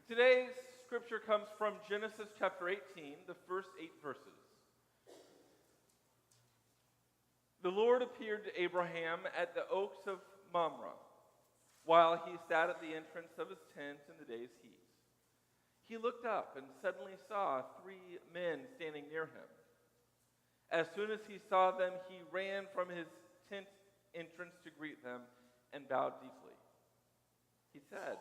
Today's scripture comes from Genesis chapter 18, the first 8 verses. The Lord appeared to Abraham at the oaks of Mamre, while he sat at the entrance of his tent in the day's heat. He looked up and suddenly saw 3 men standing near him. As soon as he saw them, he ran from his tent entrance to greet them and bowed deeply. He said,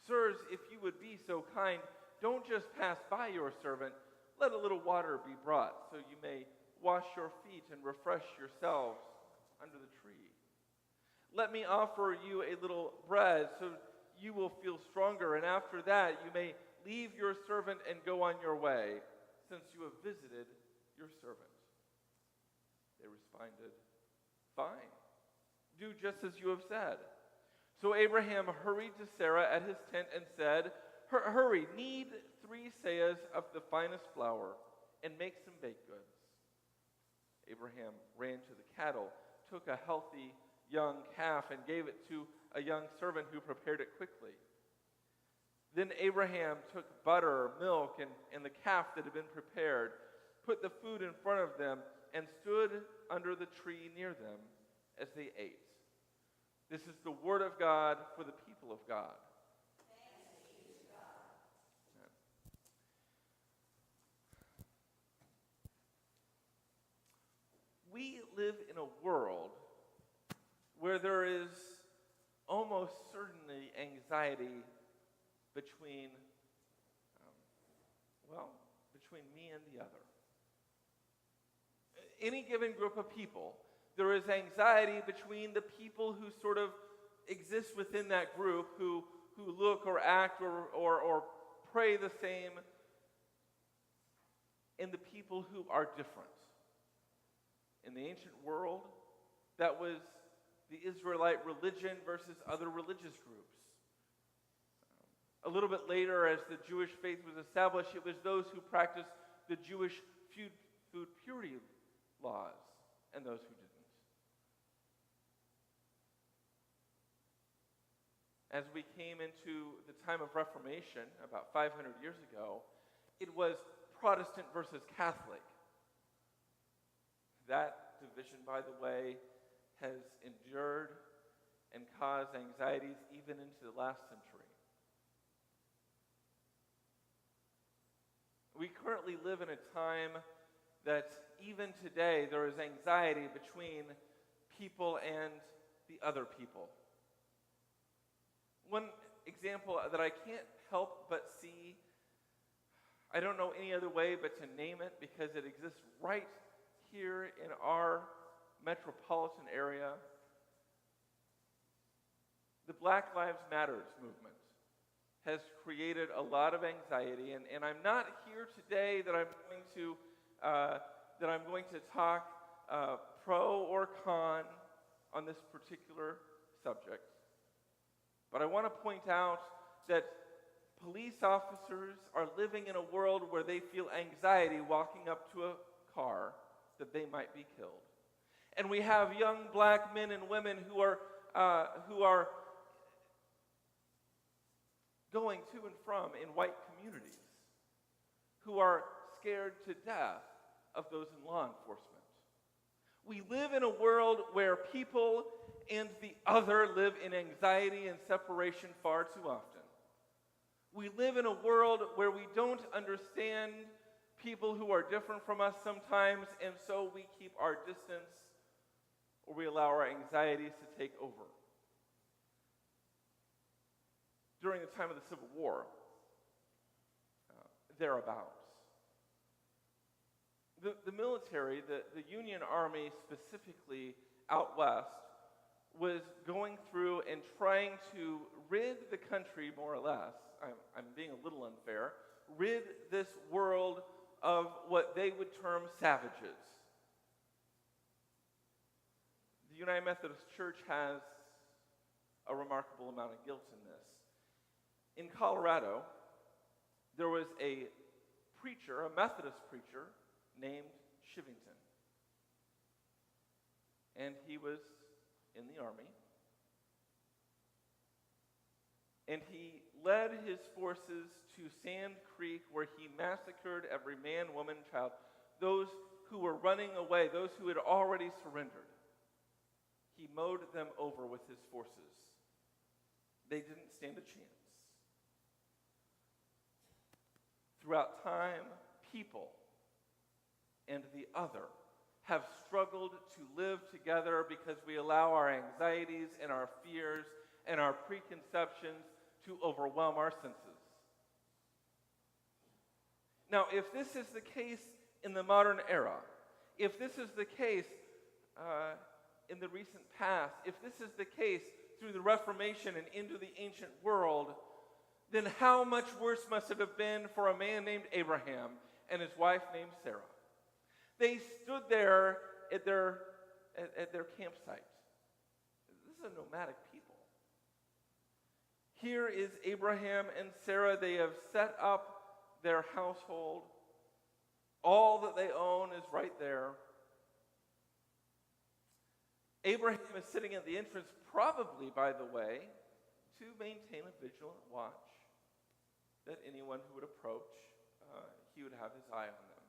"Sirs, if you would be so kind, don't just pass by your servant. Let a little water be brought, so you may wash your feet and refresh yourselves under the tree. Let me offer you a little bread, so you will feel stronger, and after that you may leave your servant and go on your way, since you have visited your servant." They responded, "Fine, do just as you have said." So Abraham hurried to Sarah at his tent and said, "Hurry, knead 3 seahs of the finest flour and make some baked goods." Abraham ran to the cattle, took a healthy young calf, and gave it to a young servant who prepared it quickly. Then Abraham took butter, milk, and the calf that had been prepared, put the food in front of them, and stood under the tree near them as they ate. This is the word of God for the people of God. Thanks be to God. Amen. We live in a world where there is almost certainly anxiety between me and the other. Any given group of people, there is anxiety between the people who sort of exist within that group, who look or act or pray the same, and the people who are different. In the ancient world, that was the Israelite religion versus other religious groups. A little bit later, as the Jewish faith was established, it was those who practiced the Jewish food purity laws and those who didn't. As we came into the time of Reformation, about 500 years ago, it was Protestant versus Catholic. That division, by the way, has endured and caused anxieties even into the last century. We currently live in a time that even today there is anxiety between people and the other people. One example that I can't help but see, I don't know any other way but to name it because it exists right here in our metropolitan area. The Black Lives Matter movement has created a lot of anxiety, and I'm not here today that I'm going to talk pro or con on this particular subject. But I want to point out that police officers are living in a world where they feel anxiety walking up to a car that they might be killed. And we have young black men and women who are going to and from in white communities, who are scared to death of those in law enforcement. We live in a world where people and the other live in anxiety and separation far too often. We live in a world where we don't understand people who are different from us sometimes, and so we keep our distance, or we allow our anxieties to take over. During the time of the Civil War, thereabouts, the military, the Union Army specifically out west, was going through and trying to rid the country, more or less, I'm being a little unfair, rid this world of what they would term savages. The United Methodist Church has a remarkable amount of guilt in this. In Colorado, there was a preacher, a Methodist preacher, named Shivington. And he was in the army. And he led his forces to Sand Creek, where he massacred every man, woman, child, those who were running away, those who had already surrendered. He mowed them over with his forces. They didn't stand a chance. Throughout time, people and the other have struggled to live together because we allow our anxieties and our fears and our preconceptions to overwhelm our senses. Now, if this is the case in the modern era, if this is the case in the recent past, if this is the case through the Reformation and into the ancient world, then how much worse must it have been for a man named Abraham and his wife named Sarah? They stood there at their campsite. This is a nomadic people. Here is Abraham and Sarah. They have set up their household. All that they own is right there. Abraham is sitting at the entrance, probably, by the way, to maintain a vigilant watch that anyone who would approach, he would have his eye on them.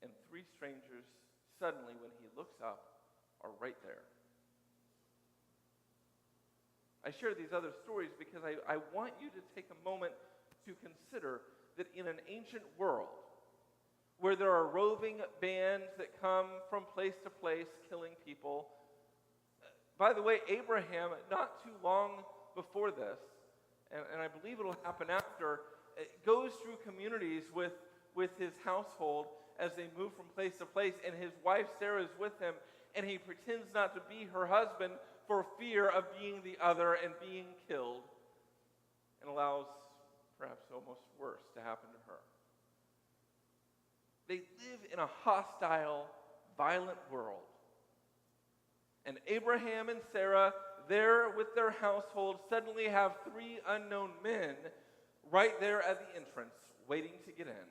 And three strangers, suddenly, when he looks up, are right there. I share these other stories because I want you to take a moment to consider that in an ancient world, where there are roving bands that come from place to place killing people. By the way, Abraham, not too long before this, and I believe it'll happen after, goes through communities with his household as they move from place to place, and his wife Sarah is with him, and he pretends not to be her husband for fear of being the other and being killed, and allows perhaps almost worse to happen to her. They live in a hostile, violent world. And Abraham and Sarah, there with their household, suddenly have three unknown men right there at the entrance, waiting to get in.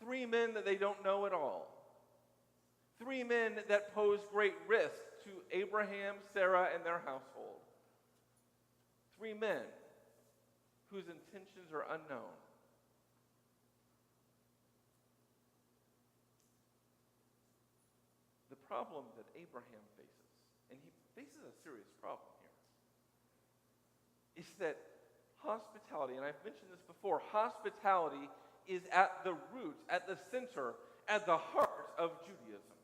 Three men that they don't know at all. Three men that pose great risk to Abraham, Sarah, and their household. Three men whose intentions are unknown. The problem that Abraham faces, and he faces a serious problem here, is that hospitality, and I've mentioned this before, hospitality is at the root, at the center, at the heart of Judaism.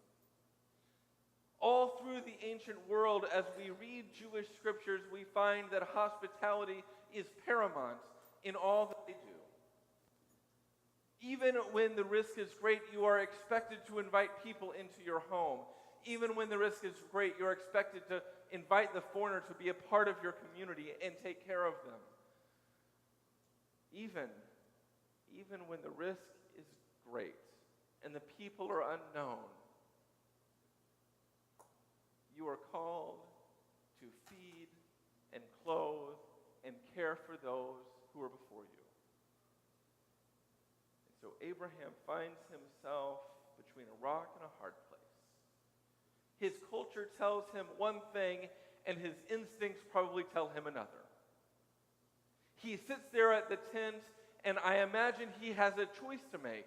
All through the ancient world, as we read Jewish scriptures, we find that hospitality is paramount in all that they do. Even when the risk is great, you are expected to invite people into your home. Even when the risk is great, you're expected to invite the foreigner to be a part of your community and take care of them. Even when the risk is great and the people are unknown, you are called to feed and clothe and care for those who are before you. And so Abraham finds himself between a rock and a hard place. His culture tells him one thing, and his instincts probably tell him another. He sits there at the tent, and I imagine he has a choice to make.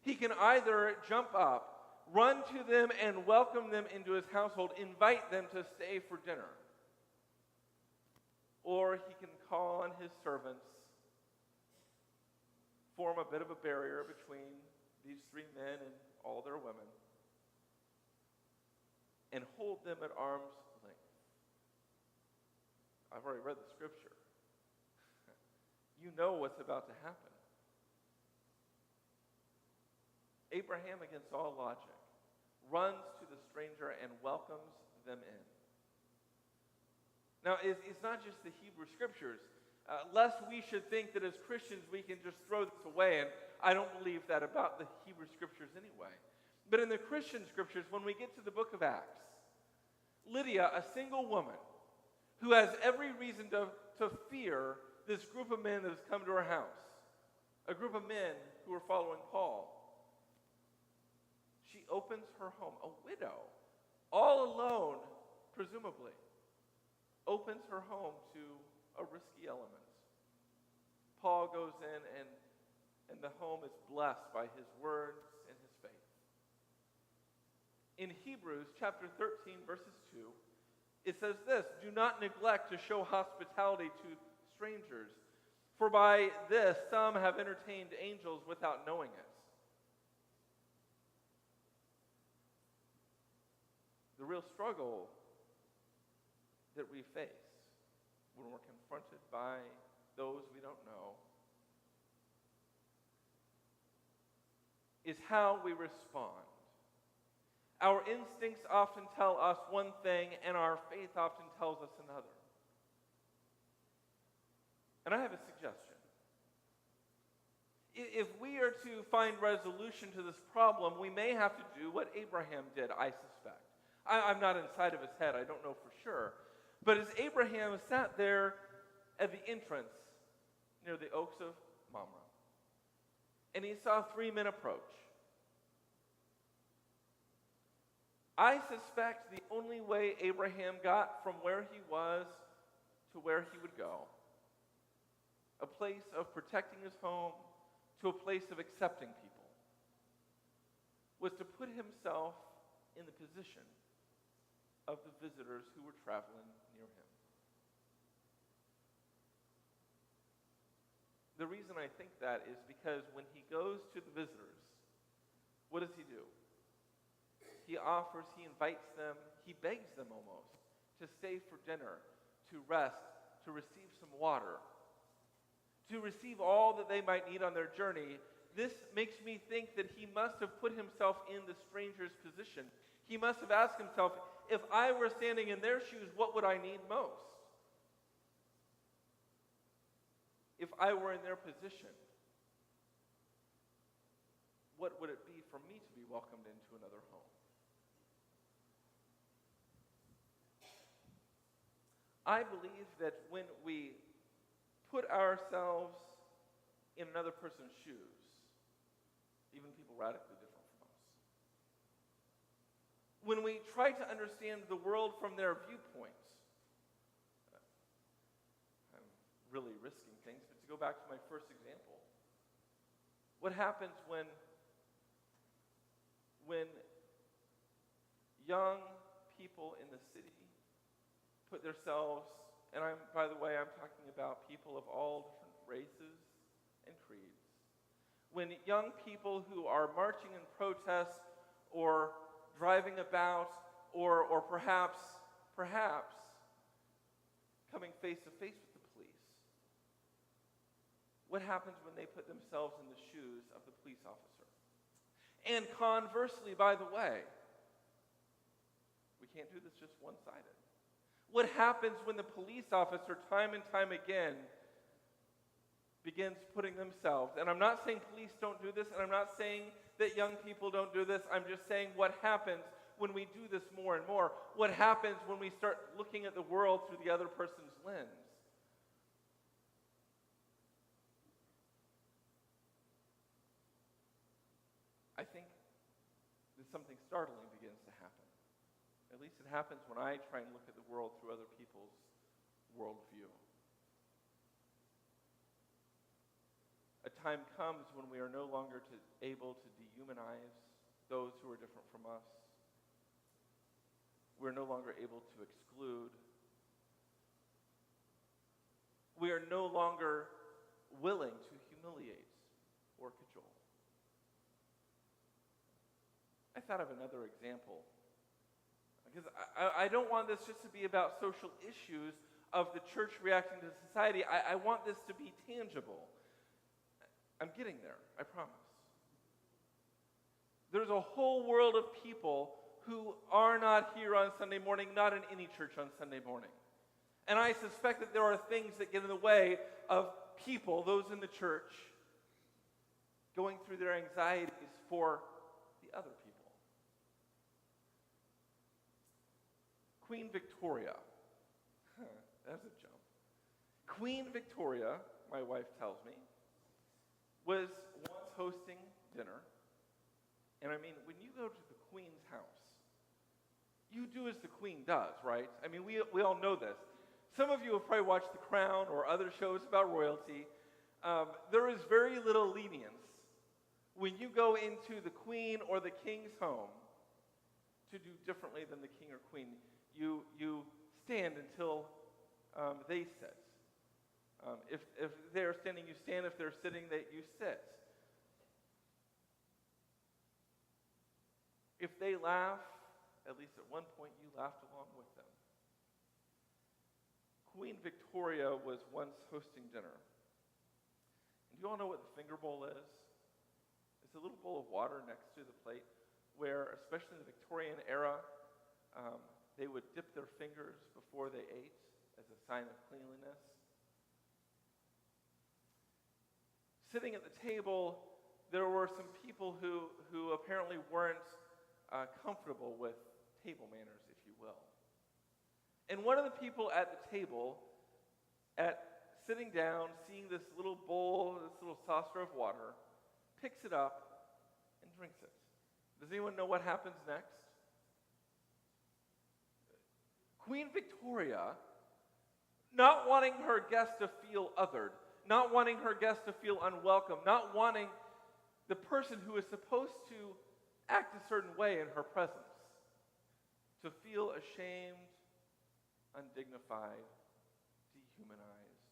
He can either jump up, run to them and welcome them into his household, invite them to stay for dinner. Or he can call on his servants, form a bit of a barrier between these three men and all their women, and hold them at arm's length. I've already read the scripture. You know what's about to happen. Abraham, against all logic, runs to the stranger and welcomes them in. Now, it's not just the Hebrew scriptures. Lest we should think that as Christians we can just throw this away, and I don't believe that about the Hebrew scriptures anyway. But in the Christian scriptures, when we get to the book of Acts, Lydia, a single woman, who has every reason to fear this group of men that has come to her house, a group of men who are following Paul, she opens her home, a widow, all alone, presumably. opens her home to a risky element. Paul goes in and the home is blessed by his words and his faith. In Hebrews chapter 13, verses 2, it says this, "Do not neglect to show hospitality to strangers, for by this some have entertained angels without knowing it." The real struggle that we face when we're confronted by those we don't know is how we respond. Our instincts often tell us one thing, and our faith often tells us another. And I have a suggestion. If we are to find resolution to this problem, we may have to do what Abraham did, I suspect. I'm not inside of his head, I don't know for sure. But as Abraham sat there at the entrance near the oaks of Mamre, and he saw three men approach, I suspect the only way Abraham got from where he was to where he would go, a place of protecting his home to a place of accepting people, was to put himself in the position of the visitors who were traveling near him. The reason I think that is because when he goes to the visitors, what does he do? He offers, he invites them, he begs them almost to stay for dinner, to rest, to receive some water, to receive all that they might need on their journey. This makes me think that he must have put himself in the stranger's position. He must have asked himself, if I were standing in their shoes, what would I need most? If I were in their position, what would it be for me to be welcomed into another home? I believe that when we put ourselves in another person's shoes, even people radically different from us, when we try to understand the world from their viewpoints, I'm really risking things, but to go back to my first example, what happens when young people in the city put themselves, and by the way, I'm talking about people of all different races and creeds. When young people who are marching in protest or driving about or perhaps coming face to face with the police, what happens when they put themselves in the shoes of the police officer? And conversely, by the way, we can't do this just one-sided. What happens when the police officer, time and time again, begins putting themselves, and I'm not saying police don't do this, and I'm not saying that young people don't do this, I'm just saying what happens when we do this more and more. What happens when we start looking at the world through the other person's lens? I think that something startling begins to happen. At least it happens when I try and look at the world through other people's worldview. A time comes when we are no longer able to dehumanize those who are different from us. We're no longer able to exclude. We are no longer willing to humiliate or cajole. I thought of another example. Because I don't want this just to be about social issues of the church reacting to society. I want this to be tangible. I'm getting there, I promise. There's a whole world of people who are not here on Sunday morning, not in any church on Sunday morning. And I suspect that there are things that get in the way of people, those in the church, going through their anxieties for the other people. Queen Victoria. That's a jump. Queen Victoria, my wife tells me, was once hosting dinner. And I mean, when you go to the Queen's house, you do as the Queen does, right? I mean, we all know this. Some of you have probably watched The Crown or other shows about royalty. There is very little lenience when you go into the queen or the king's home to do differently than the king or queen. You stand until they sit. If they're standing, you stand. If they're sitting, you sit. If they laugh, at least at one point you laughed along with them. Queen Victoria was once hosting dinner. And do you all know what the finger bowl is? It's a little bowl of water next to the plate where, especially in the Victorian era, they would dip their fingers before they ate as a sign of cleanliness. Sitting at the table, there were some people who apparently weren't comfortable with table manners, if you will. And one of the people at the table, sitting down, seeing this little bowl, this little saucer of water, picks it up and drinks it. Does anyone know what happens next? Queen Victoria, not wanting her guests to feel othered, not wanting her guests to feel unwelcome, not wanting the person who is supposed to act a certain way in her presence to feel ashamed, undignified, dehumanized,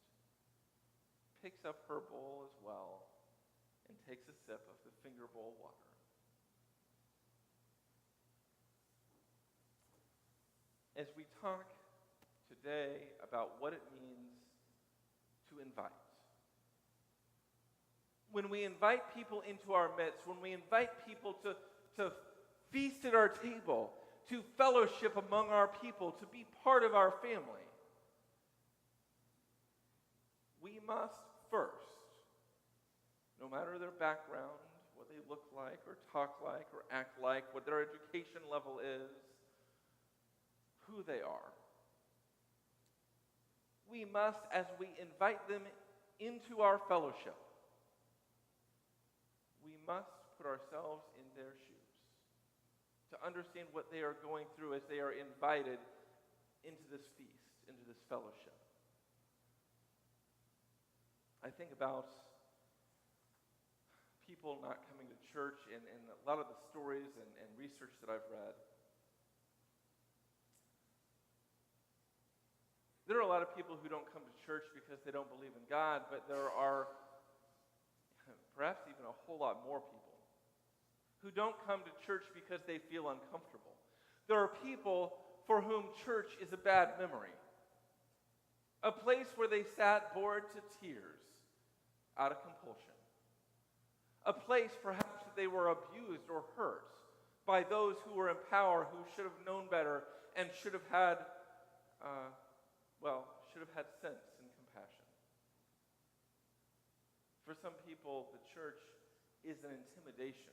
picks up her bowl as well and takes a sip of the finger bowl water. As we talk today about what it means to invite, when we invite people into our midst, when we invite people to feast at our table, to fellowship among our people, to be part of our family, we must first, no matter their background, what they look like or talk like or act like, what their education level is, who they are, we must, as we invite them into our fellowship, we must put ourselves in their shoes to understand what they are going through as they are invited into this feast, into this fellowship. I think about people not coming to church and a lot of the stories and research that I've read. There are a lot of people who don't come to church because they don't believe in God, but there are perhaps even a whole lot more people who don't come to church because they feel uncomfortable. There are people for whom church is a bad memory, a place where they sat bored to tears out of compulsion, a place perhaps that they were abused or hurt by those who were in power, who should have known better and should have had sense and compassion. For some people, the church is an intimidation,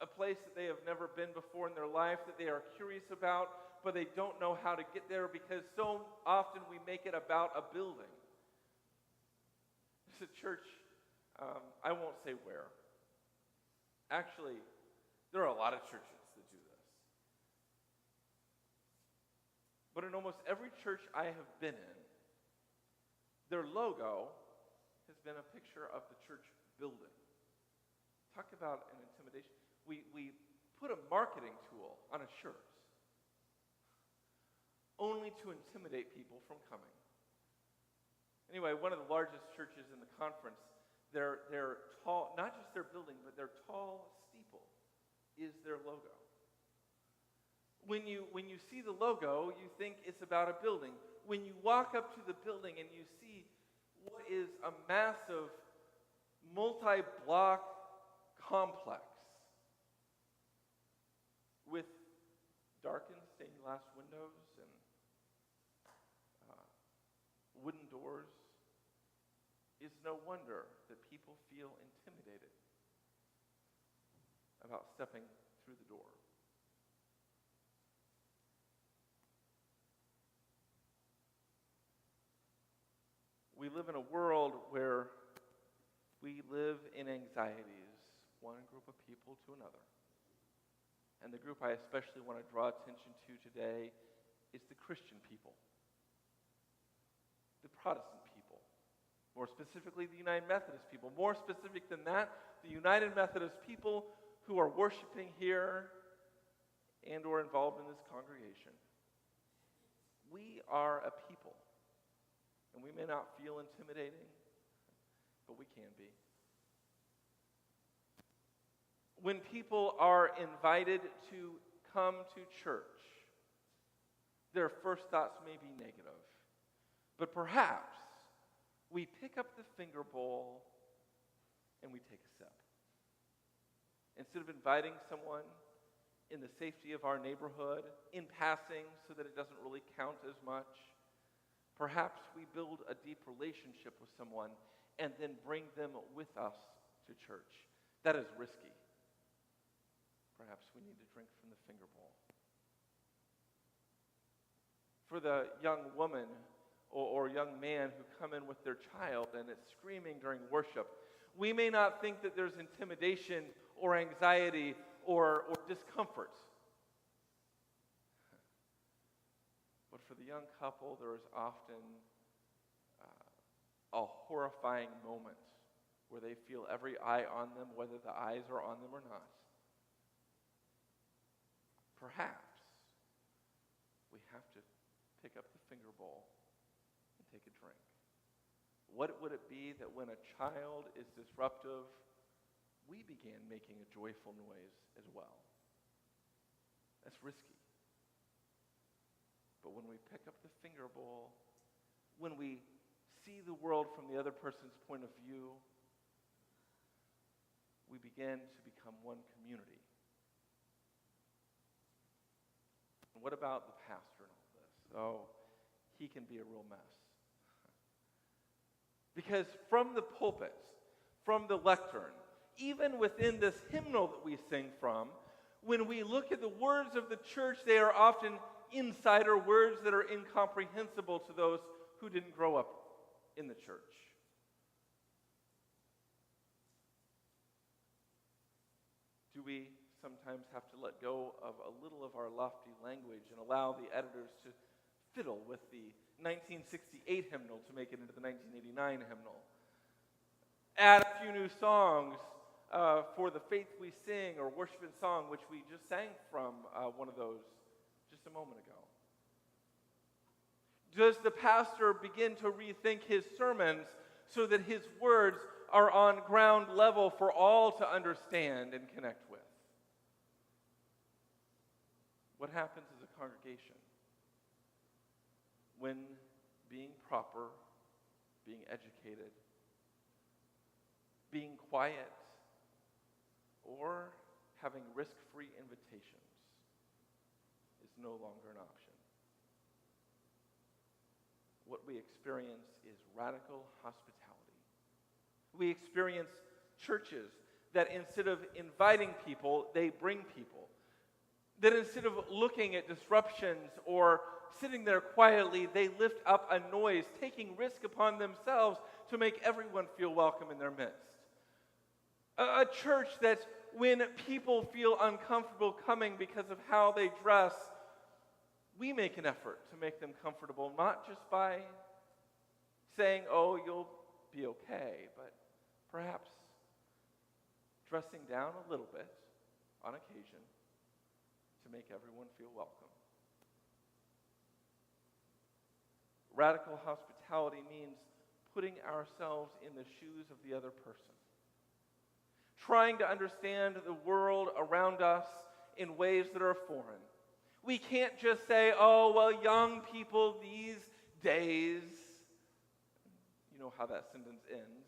a place that they have never been before in their life, that they are curious about, but they don't know how to get there because so often we make it about a building. It's a church, I won't say where. Actually, there are a lot of churches that do this. But in almost every church I have been in, their logo has been a picture of the church building. Talk about an intimidation. We put a marketing tool on a shirt only to intimidate people from coming. Anyway, one of the largest churches in the conference, their tall, not just their building, but their tall steeple is their logo. When you see the logo, you think it's about a building. When you walk up to the building and you see what is a massive multi-block complex with darkened stained glass windows and wooden doors, it's no wonder that people feel intimidated about stepping through the door. We live in a world where we live in anxieties, one group of people to another. And the group I especially want to draw attention to today is the Christian people. Protestant people. More specifically, the United Methodist people. More specific than that, the United Methodist people who are worshiping here and or involved in this congregation. We are a people. And we may not feel intimidating, but we can be. When people are invited to come to church, their first thoughts may be negative. But perhaps we pick up the finger bowl and we take a sip. Instead of inviting someone in the safety of our neighborhood, in passing so that it doesn't really count as much, perhaps we build a deep relationship with someone and then bring them with us to church. That is risky. Perhaps we need to drink from the finger bowl. For the young woman or young man who come in with their child and it's screaming during worship, we may not think that there's intimidation or anxiety or discomfort. But for the young couple, there is often a horrifying moment where they feel every eye on them, whether the eyes are on them or not. Perhaps we have to pick up the finger bowl and take a drink. What would it be that when a child is disruptive, we began making a joyful noise as well? That's risky. But when we pick up the finger bowl, when we see the world from the other person's point of view, we begin to become one community. And what about the pastor in all this? Oh, he can be a real mess. Because from the pulpit, from the lectern, even within this hymnal that we sing from, when we look at the words of the church, they are often insider words that are incomprehensible to those who didn't grow up in the church. Do we sometimes have to let go of a little of our lofty language and allow the editors to fiddle with the 1968 hymnal to make it into the 1989 hymnal? Add a few new songs for the Faith We Sing or Worship and Song, which we just sang from one of those just a moment ago. Does the pastor begin to rethink his sermons so that his words are on ground level for all to understand and connect with? What happens as a congregation when being proper, being educated, being quiet, or having risk-free invitations is no longer an option? What we experience is radical hospitality. We experience churches that instead of inviting people, they bring people. That instead of looking at disruptions or sitting there quietly, they lift up a noise, taking risk upon themselves to make everyone feel welcome in their midst. A church that when people feel uncomfortable coming because of how they dress, we make an effort to make them comfortable, not just by saying, oh, you'll be okay, but perhaps dressing down a little bit on occasion to make everyone feel welcome. Radical hospitality means putting ourselves in the shoes of the other person, trying to understand the world around us in ways that are foreign. We can't just say, oh, well, young people these days. You know how that sentence ends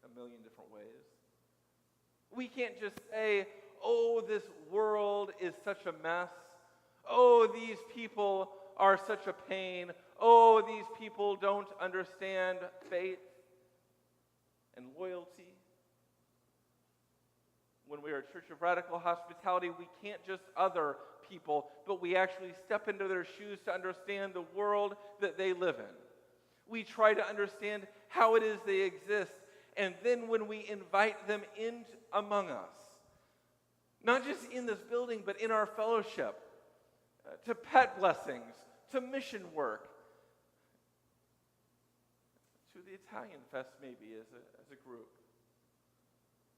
a million different ways. We can't just say, oh, this world is such a mess. Oh, these people are such a pain. Oh, these people don't understand faith and loyalty. When we are a church of radical hospitality, we can't just other people, but we actually step into their shoes to understand the world that they live in. We try to understand how it is they exist, and then when we invite them in among us, not just in this building, but in our fellowship, to pet blessings, to mission work, the Italian Fest maybe as a group,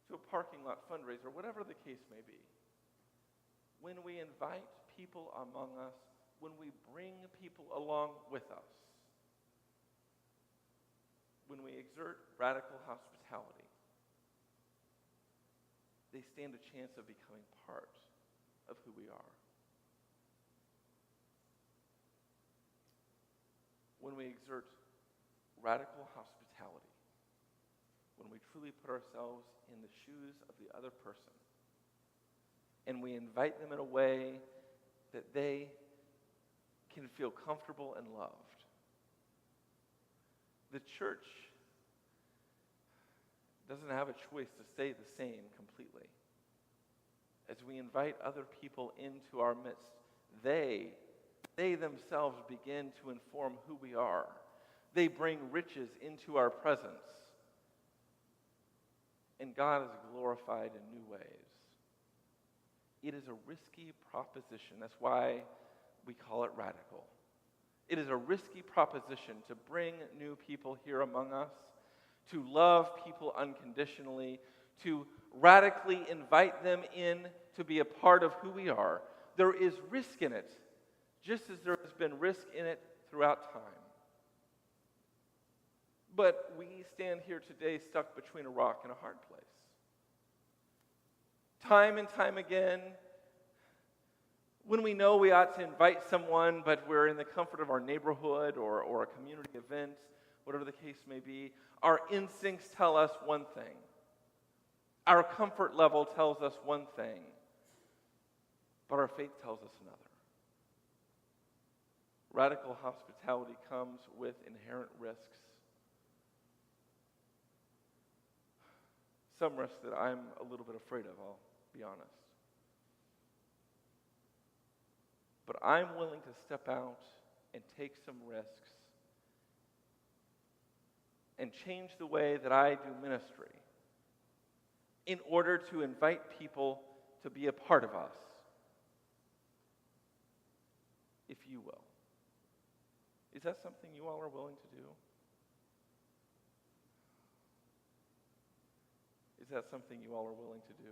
to a parking lot fundraiser, whatever the case may be. When we invite people among us, when we bring people along with us, when we exert radical hospitality, they stand a chance of becoming part of who we are. When we exert radical hospitality, when we truly put ourselves in the shoes of the other person, and we invite them in a way that they can feel comfortable and loved, the church doesn't have a choice to stay the same completely. As we invite other people into our midst, they themselves begin to inform who we are. They bring riches into our presence. And God is glorified in new ways. It is a risky proposition. That's why we call it radical. It is a risky proposition to bring new people here among us, to love people unconditionally, to radically invite them in to be a part of who we are. There is risk in it, just as there has been risk in it throughout time. But we stand here today stuck between a rock and a hard place. Time and time again, when we know we ought to invite someone, but we're in the comfort of our neighborhood or a community event, whatever the case may be, our instincts tell us one thing. Our comfort level tells us one thing, but our faith tells us another. Radical hospitality comes with inherent risks. Some risks that I'm a little bit afraid of, I'll be honest. But I'm willing to step out and take some risks and change the way that I do ministry in order to invite people to be a part of us, if you will. Is that something you all are willing to do? Is that something you all are willing to do?